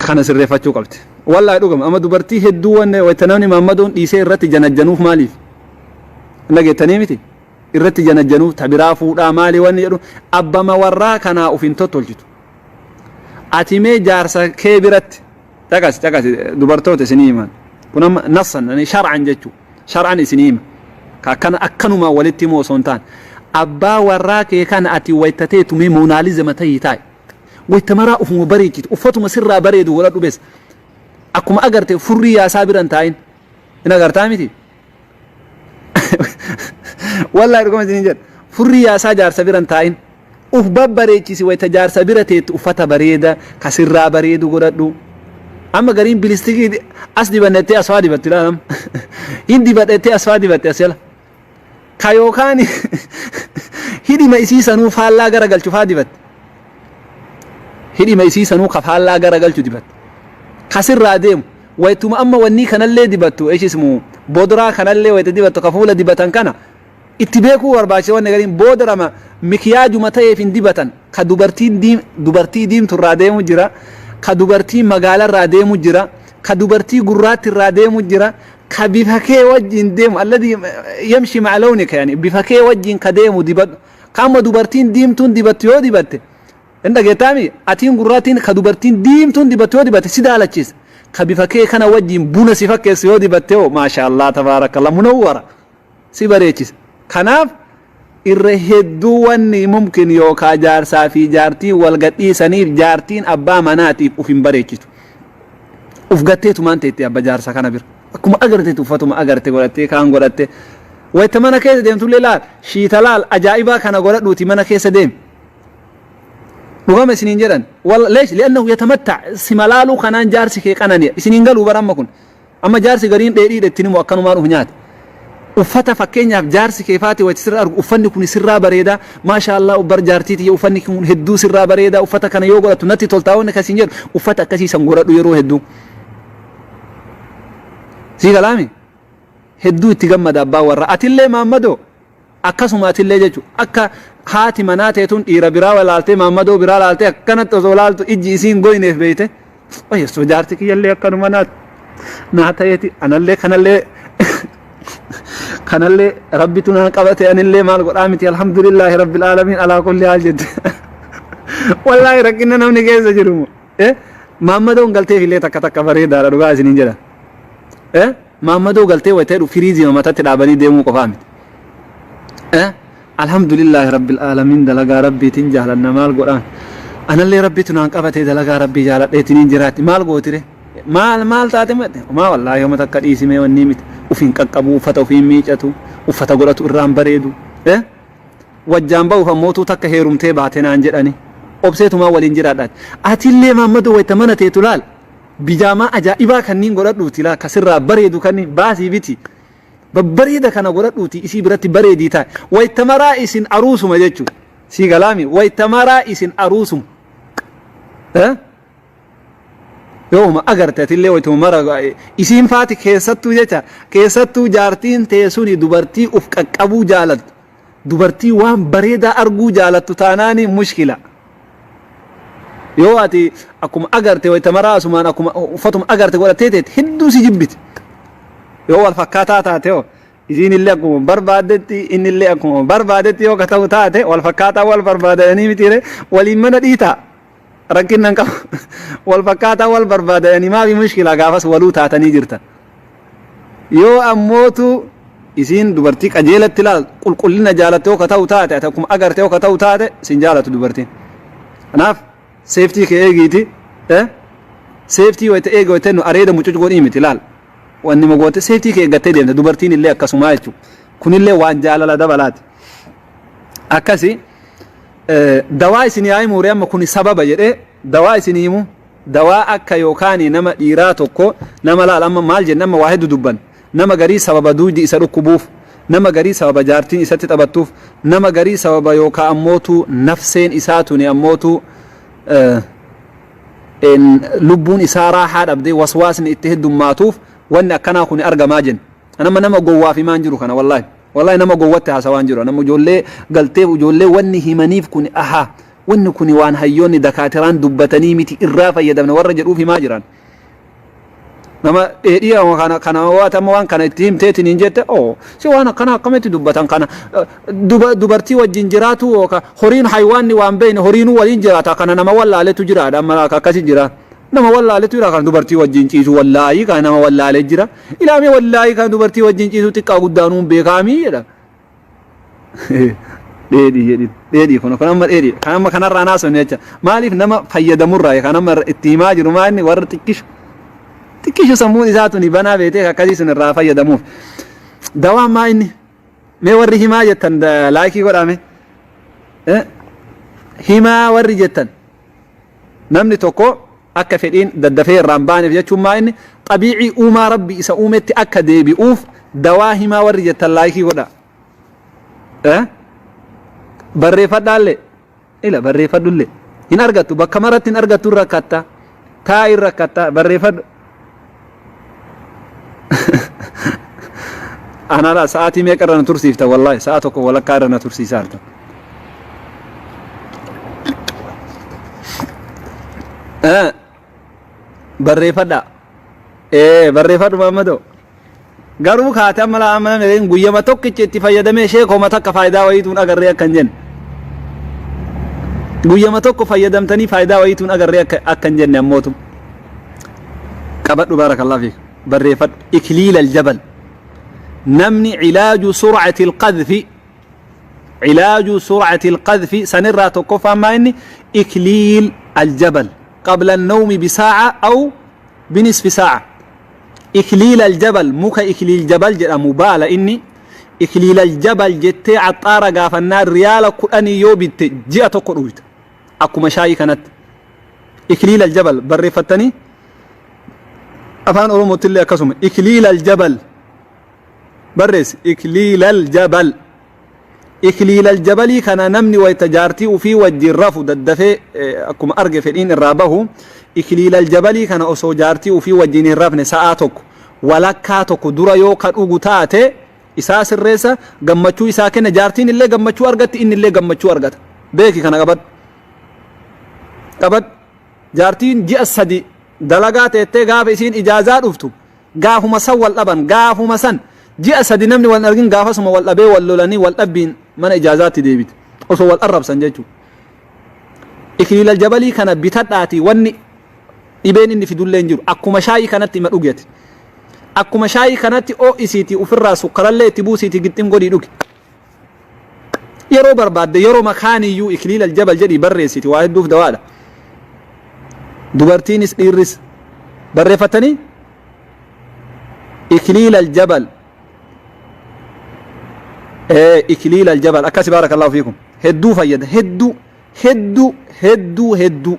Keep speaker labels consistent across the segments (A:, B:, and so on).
A: kana sirreeffachuu qabdi wallahi dhugama amma dubartii hedduu wanne waytanamni Muhammaduun dhiisee irratti janajjanuuf maaliif nageetanii miti irratti janajjanuuf tabiraa fuudhaa maali wanni jedhu abbama warraa kanaa ufin tottolchitu ati mee jaarsa kee biratti caqasi dubartoota isinii himan kun amma nassan shar'an jechu shar'an isinii hima akkana akkanuma walitti moo sontaan abbaa warraa kee kana ati waytatee tumee moonaalizama ta'ii taa'e waytamaraa ufuma bareechitu uffatuma sirraa bareedu wala dhubes akkuma agarte furrii yaasaa biran taa'in in agartaa miti wallahi dhugama isin jedha furrii yaasaa jaarsa biran taa'in uf babbareechisi wayta jaarsa bira teetti uffata bareeda ka sirraa bareedu godhadhu amma gariin bilistikii as dibannettee asfaa dibatti ilaalam hin dibadhettee asfaa dibatte asela ka yookaan hidhima isii sanuu faallaa gara galchu faa dibatte hidhima isii sanuu ka faallaa gara galchu dibatte ka sirraa deemu waytuma amma wanni kanallee dibattu eeshismu boodraa kanallee wayta dibattu ka fuula dibatan kana itti beekuu barbaachisa wanni gariin boodrama mikiyaajuma ta'eef hin dibatan ka dubartii diimturraa deemu jira ka dubartii magaalarraa deemu jira ka dubartii gurraatti irraa deemu jira ka bifa kee wajjin deemu alladhi yamshi ma'a lawnika yani bifa kee wajjin ka deemu dibadhu kama dubartiin diimtuun dibattu yoo dibatte inda geetami atiin gurraatiin ka dubartiin diimtuun dibattu yoo dibatte si daalachiisa ka bifa kee kana wajjin buna si fakkeessu yoo dibatte oo maasha Allah tabaarakallah munawwara si bareechisa kanaaf irra hedduu wanni mumkin yookaa jaarsaa fi jaartii wal gadhiisaniif jaartiin abbaa manaatiif uf hin bareechitu uf gatteetu maan teetti abba jaarsa kana bira akkuma agarteetu uffatuma agarte godhattee kaan godhatte wayta mana keessa deemtullee laal shiitalaal ajaa'ibaa kana godhadhuuti mana keessa deem dhugama isiniin jedhan leesh li'annahu yatamatta simalaaluu kanaan jaarsi kee qananiya isiniin galuu bara amma kun amma jaarsi gariin dheedhiidha ittiin immoo akkanumaan uf nyaata uffata fakkeenyaaf jaarsi keefaati wayti sirra argu uffanni kun sirraa bareeda maasha Allah ubbar jaartiiti uffanni kun hedduu sirraa bareeda uffata kana yoo godhatu natti toltaawonni kasiin jedhu uffata akkasii san godhadhu yeroo hedduu si kalaami hedduu itti gammada abbaa warra atillee Muhammadoo akkasuma atillee jechu akka haati manaa teetun dhiira biraa walaaltee Muhammadoo biraa laaltee akkanatti osoo laaltu ijji isiin goyneef beeyte oyesso jaarti kiyyallee akkanuma naa ta'eeti anallee kanallee rabbitu naan qabate anillee maal godhaa miti alhamdulillahi rabbil alamin ala kulli haal jette wallahi rakkina namni keessa jiru Muhammadoon galtee illee takka bareedaadha dhugaa isiniin jedha Muhammadoo galtee waytee firiizii matatti dhaabanii deemuu qofaa miti alhamdulillahi rabbil alamin dalagaa rabbiitiin jaalanna maal godhaan anallee rabbitu naan qabate dalagaa rabbii jaaladheetiin jiraatti maal gootire maal taate mate ma wallahi yoma takka dhiisime wanni miti ufin qaqqabu uffata ufin miicatu uffata godhatu irraan bareedu wajjaan ba'uuf ammootuu takka heerumtee baate naan jedhani obseetuma waliin jiraadhaati atillee Muhammadoo wayta mana teetu laal bijaamaa ajaa'ibaa kanniin godhadhuuti laa kasirraa bareedu kanniin baasii biti babbareeda kana godhadhuuti isii biratti bareedii taa'e wayta maraa isin aruusuma jechuu sii galaami wayta maraa isin aruusuma yooma agarte atillee waytuma mara isiin faati keessattuu jecha keessattuu jaartiin teessuni dubartii uf qaqqabuu jaalattu dubartii waan bareedaa arguu jaalattu taanaani mushkila yoo ati akkuma agarte wayta maraa asumaan akkuma uffatuma agarte godhatteeteet hedduu si jibbiti yoo wal fakkaataa taate yoo isiin illee akkuma barbaadetti inni illee akkuma barbaadetti yoo ka ta'u taate wal fakkaataa wal barbaadanii mitiire waliin mana dhiitaa rakkinnan qabu wal fakkaataa wal barbaadanii maafi mushkila gaafas waluu taatanii jirtan yoo ammootu isiin dubartii qajeelatti laal qulqullina jaalatte yoo ka ta'u taate ati akkuma agarte yoo ka ta'u taate sin jaalatu dubartiin kanaaf safety ke eegiti safety wayta eega wayta nu areeda mucuc godhii miti laal wanni magoote safety ke eeggattee deemte dubartiin illee akkasuma jechu kunillee waan jaalala dabalaati akkasi dawaa isin yaa'ii muuree amma kuni sababa jedhee dawaa isin himu dawaa akka yookaani nama dhiiraa tokko nama laal amma maal jenna amma waa hedduu dubban nama garii sababa duudi isa dhukkubuuf nama garii sababa jaartiin isatti taphattuuf nama garii sababa yookaan ammootu nafseen isaatuni ammootu lubbuun isaa raahaa dhabdee waswaasni itti heddummaatuuf wanni akkanaa kun argamaa jenna nama gowwaaf himaan jiru kana wallahi nama gowwatte haasawaan jiru nama ijoollee galtee ijoollee wanni himaniif kun aha ونكوني وان هيوني دكاتران دبتني متي إرافة يدمنا ورجل في ماجران nama dheedhii kana waatama waan kana itti himteetiin hin jette si waan akkana akkamitti dubbatan kana dubartii wajjin jiraatu horiin haywaanni waan beeyne horiinuu waliin jiraata kana nama wallaaletu jiraadha amma akkasi jira nama wallaaletu jira kan dubartii wajjin ciisu wallaahi kan nama wallaale jira ilaamee wallaahi kan dubartii wajjin ciisu xiqqaa guddaanuun beekaamii jedha dheedhii kun amma dheedhii kan amma kanarraa naasofne jecha maaliif nama fayyadamurraa kan amma itti himaa jiru maanni warra xiqqishu تكيشو سمون إذاتني بنا بيتك كذي سن الرافع يدموف دوام ما إني ما وري هما جتن لايكي قرامي هما وري جتن نمني توكو أكا فيدين ددفير رامباني في جتشو ما إني طبيعي أوما ربي إسا أومتي أكا دي بيوف دوا هما وري جتن لايكي قرا بري فدالي إلا بري فدولي إن أرغتو بكامرات إن أرغتو ركاتا تاير ركاتا بري فد أنا لا ساعتي ما كرنا ترسيفته والله ساعتك ولا كرنا ترسي سارته بري فدا بري فدا محمدو غارو خاتم ملا امن مين غويه ما توك چتي فايده مي شيخ ما تك فايده ويتون اگر ريا كنجن غويه ما توك فايدمتني فايده ويتون اگر ريا اكنجن يموتم قبد بارك الله فيك بري فد اكليل الجبل نمني علاج سرعة القذف علاج سرعة القذف سنرى تقف ما إني إكليل الجبل قبل النوم بساعة أو بنصف ساعة إكليل الجبل موكا إكليل الجبل جرى مبالة إني إكليل الجبل جتة عطارة قاف النار ريالة كأني يوبت جئة قرويت أكو مشاي كانت إكليل الجبل بري فتني أفان أرومو تلي أكسوم إكليل الجبل برس إكليل الجبل إكليل الجبل كان نمني ويتجارتي وفي وجه الرفو ددفي أكم أرجع في الإن الرابه إكليل الجبل كان أسو جارتي وفي وجه الرفن ساعتك ولكاتك درا يو كان أوجتاته إساس الرئيسة جمّتشو إساكن جارتين اللي جمّتشو أرجت إن اللي جمّتشو أرجت بيكي كان قبض جارتين جي السدي دلقات إتجاب إسين إجازات أفتو قافوا مسوى الأبن قافوا مسن جاء سدي نمني والأرجين قافسهم والأبي واللولاني والأبين من إجازات ديبت أصو والأرب سنجتو إكليل الجبلي كان بتاتي وني إبين إني في دولين جرو أكو مشاي كانت مرؤيت أكو مشاي كانت أو إسيتي وفر سكر الله تبوسيتي قدام قولي دوك يرو برباد يرو مكاني يو إكليل الجبل جري بريسيتي واحد دوف دوالا دوبرتينس إيرس بريفتني إكليل الجبل إكليل الجبل أكاسي بارك الله فيكم هدو فيد هدو هدو هدو هدو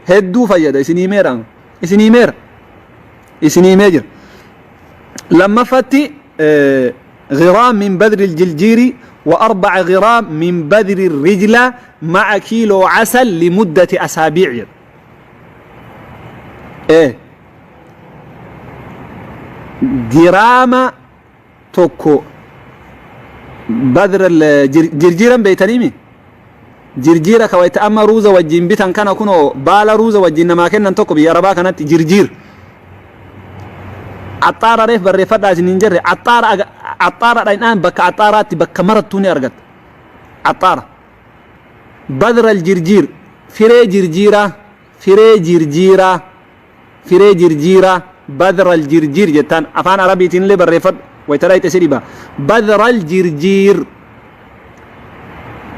A: هدو فيد إسني ميران إسني مير إسني ميجر لما فتي غرام من بذر الجلجيري و4 غرام من بذر الرجلة مع كيلو عسل لمدة أسابيع جرام توكو بدر الجرجيرا بيتنيمي جرجيرا كويت أما روزا وجين بيتان كان كنو بالا روزا وجين ما كنا نتوكو بياربا كانت جرجير عطارة ريف بالريفات لازم ننجر عطارة الآن بك عطارات بك مرت توني أرقد عطارة بدر الجرجير فري جرجيرا فري جرجيرا فري جرجيرا بدر الجرجير جتان أفان عربي تنلي بالريفات ويتراي تسريبا بدر الجرجير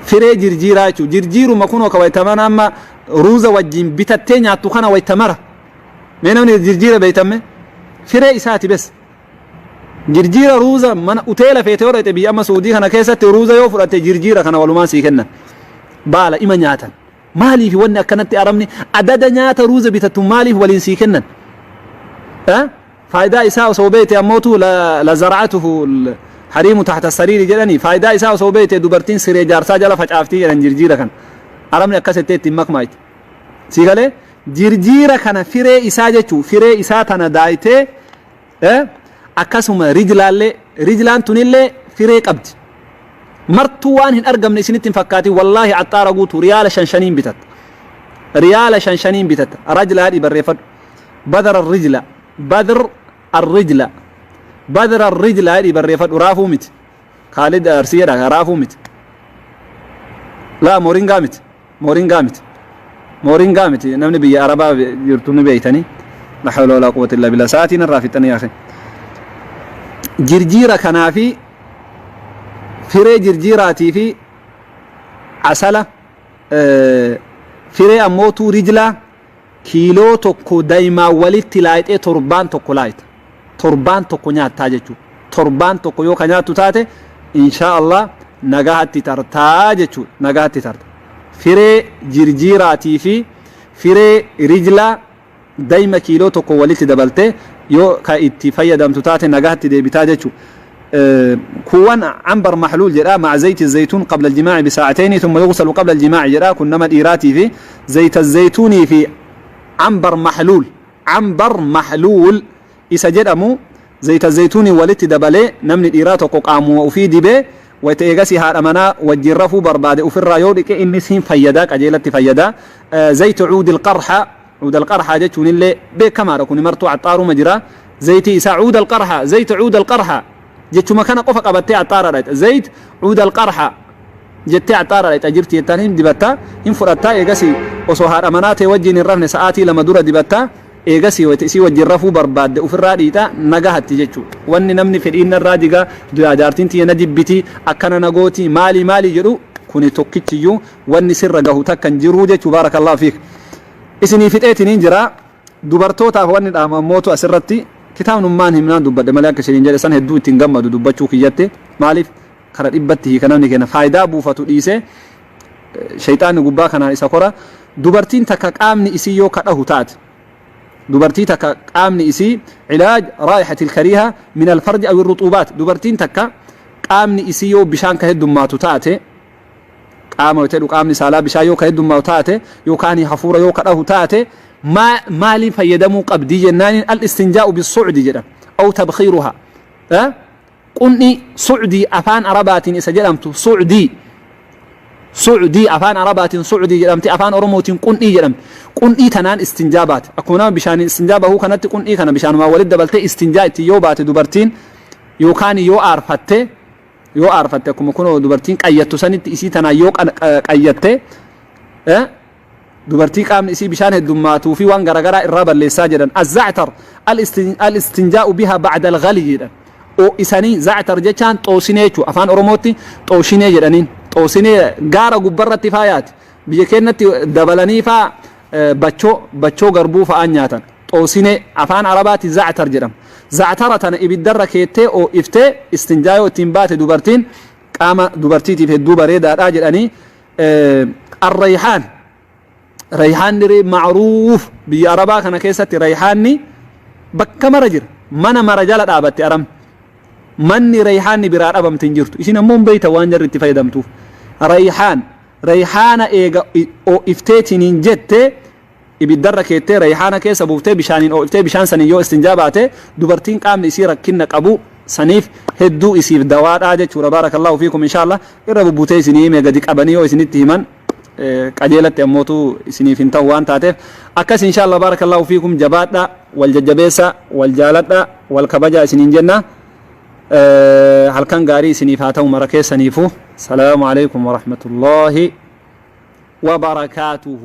A: فري جرجيراتو جرجيرو مكونو كويتمانا أما روزا وجين بتتين يعطوخانا ويتمرا مينوني الجرجيرة بيتمه فري إساتي بس جرجيرة روزا من أتيلا في تورة تبي أما سعودي خنا كيسة روزا يوفر أتى جرجيرة خنا والماسي كنا بالا إما نياتا مالي في ونا كانت أرمني عدد نياتا روزا بتتم مالي في والإنسي كنا فايدة إساء صوبيت أموتو لزرعته الحريم تحت السرير جلني فايدة إساء صوبيت دوبرتين سري جارسا جلا فجأفتي جلن جرجيرة كان أرمني أكاسة تيمك مايت سيغالي جرجيرة كان فري إساء جتو فري إساء تنا دايته أكاسم رجلان تنيلي فري قبض مرتوان هن أرقم نسنت فكاتي والله عطار قوت ريال شنشنين بتت ريال شنشنين بتت رجل هذه بالرفد بدر الرجل بدر الرجل بدر الرجل هذه بالرفد رافو مت خالد أرسية رافو مت لا مورينغا مت مورينغا مت مورينغا مت نمني بيا عربا يرتوني بيتني لا حول ولا قوة إلا بالله ساعتين الرافتني يا أخي جرجيرة كنافي فري جرجيراتي في عسلة فري أموتو رجلا كيلو توكو دايما وليت لايت تربان توكو لايت تربان توكو نيات تاججو تربان توكو يو كنيات تاتي إن شاء الله نجاهت ترتاججو نجاهت ترت فري جرجيراتي في فري رجلا دايما كيلو توكو وليت دبلته يو كايتفايا دم تاتي نجاهت دي بتاججو كوان عنبر محلول جراء مع زيت الزيتون قبل الجماع بساعتين ثم يغسل قبل الجماع جراء كنما الإيراتي في زيت الزيتون في عنبر محلول عنبر محلول إسجد أمو زيت الزيتون ولت دبلي نمن الإيرات وقامو وفي دبي ويتيغسي هار أمنا وجرفو برباد وفي الرايود إنسهم فيداك أجيلت فيدا زيت عود القرحة عود القرحة جتون اللي بكما ركون مرتو عطارو مجرى زيت عود القرحة زيت عود القرحة جت مكان قفق أبتي عطارة رايت زيت عود القرحة جت عطارة رايت أجرتي التانين دبتا إن فرتا إيجاسي وصهار أمانات وجين الرهن ساعاتي لما دورة دبتا إيجاسي وتأسي وجرفو برباد وفي الراديتا نجاهت تجتشو واني نمني في الإن الرادقة دجاجارتين تي ندبتي أكنا نجوتي مالي مالي جرو كوني توكيتيو واني سر جهوتا كان جرو جتشو بارك الله فيك إسني في تأتين جرا دبرتوتا واني موتو أسرتي كتاب نمان همنا دبّد ملاك شرين جلسان هدو تنجمّد دبّتشو كيجته مالف خرج إبته كنا نكنا فايدة بوفتو إيسه شيطان جبّا كنا إسقورا دبرتين تكامني إسيو كأهو تات دبرتي تكامني إسي علاج رائحة الكريهة من الفرد أو الرطوبات دبرتين تكامني إسيو بشان كهد ما تاته قام وتلو قامني سالا بشايو كهد ما تاته يو كاني حفورة يو كأهو تاته ما مالي فيدمو قبدي جنان الاستنجاء بالصعد جدا أو تبخيرها قني صعدي أفان عربات إسجلمت صعدي أفان عربات صعدي جلمت أفان أرموت قني جلمت قني تنان استنجابات أكونا بشان استنجابه كانت قني كان بشان ما ولد دبلت استنجاء يوبات دبرتين يو كان يو أرفته كم كانوا دبرتين قيدت سنة إسي تنا يو قيدت دبرتي قام إسي بشان الدماتو في وان غرغرا الرابع اللي ساجدا الزعتر الاستنجاء بها بعد الغلي جدا او إساني زعتر جيشان توسينيچو أفان أرموتي توسيني جدانين توسيني غارة قبرة تفايات بيكينة دبلاني فا بچو غربو فآنياتا توسيني أفان عرباتي زعتر جدام زعترة إبدر كيتي او إفتي استنجايو تنبات دبرتين قام دبرتي في الدوبريدا راجداني الريحان ريحان معروف بياربا كان كيسة ريحاني بك مرجر من مرجال دابت أرم مني ريحاني برار أبم تنجرت إيشنا مون بيت وانجر اتفاي دمتو ريحان إيجا أو إفتيتي نينجت إبدر كيتي ريحان كيسة بوفتي بشانين أو إفتي بشان سنين يو استنجاباته دبرتين قام يصير كنك أبو سنيف هدو يصير دوار آجت بارك الله فيكم إن شاء الله إربو بوتي سنيم يقدك أبنيو سنتهمن قجيلت يموتو سنيفين توان تاتف أكس إن شاء الله بارك الله فيكم جباتا والججبيسة والجالتا والكبجة سنين جنة هل كان قاري سنيفاته ومركي سنيفو السلام عليكم ورحمة الله وبركاته.